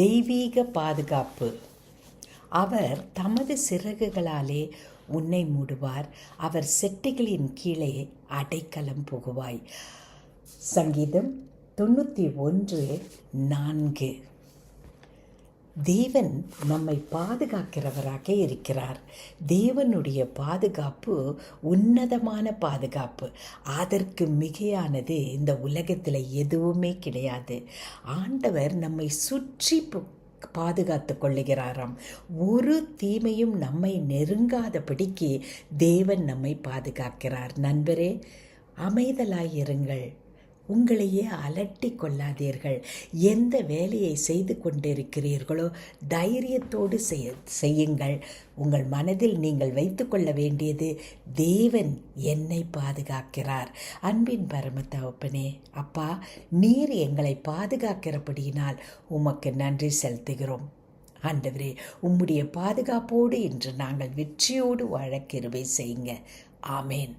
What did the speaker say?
தெய்வீக பாதுகாப்பு. அவர் தமது சிறகுகளாலே உன்னை மூடுவார், அவர் செட்டைகளின் கீழே அடைக்கலம் புகுவாய். சங்கீதம் 91:4. தேவன் நம்மை பாதுகாக்கிறவராக இருக்கிறார். தேவனுடைய பாதுகாப்பு உன்னதமான பாதுகாப்பு. அதற்கு மிகையானது இந்த உலகத்தில் எதுவுமே கிடையாது. ஆண்டவர் நம்மை சுற்றி பாதுகாத்து கொள்ளுகிறாராம். ஒரு தீமையும் நம்மை நெருங்காதபடிக்கு தேவன் நம்மை பாதுகாக்கிறார். நண்பரே, அமைதலாயிருங்கள், உங்களையே அலட்டி கொள்ளாதீர்கள். எந்த வேலையை செய்து கொண்டிருக்கிறீர்களோ தைரியத்தோடு செய்யுங்கள். உங்கள் மனதில் நீங்கள் வைத்து கொள்ள வேண்டியது, தேவன் என்னை பாதுகாக்கிறார். அன்பின் பரம தகப்பனே, அப்பா, நீர் எங்களை பாதுகாக்கிறபடியினால் உமக்கு நன்றி செலுத்துகிறோம். ஆண்டவரே, உம்முடைய பாதுகாப்போடு இன்று நாங்கள் வெற்றியோடு வாழ கிருபை செய்யுங்க. ஆமேன்.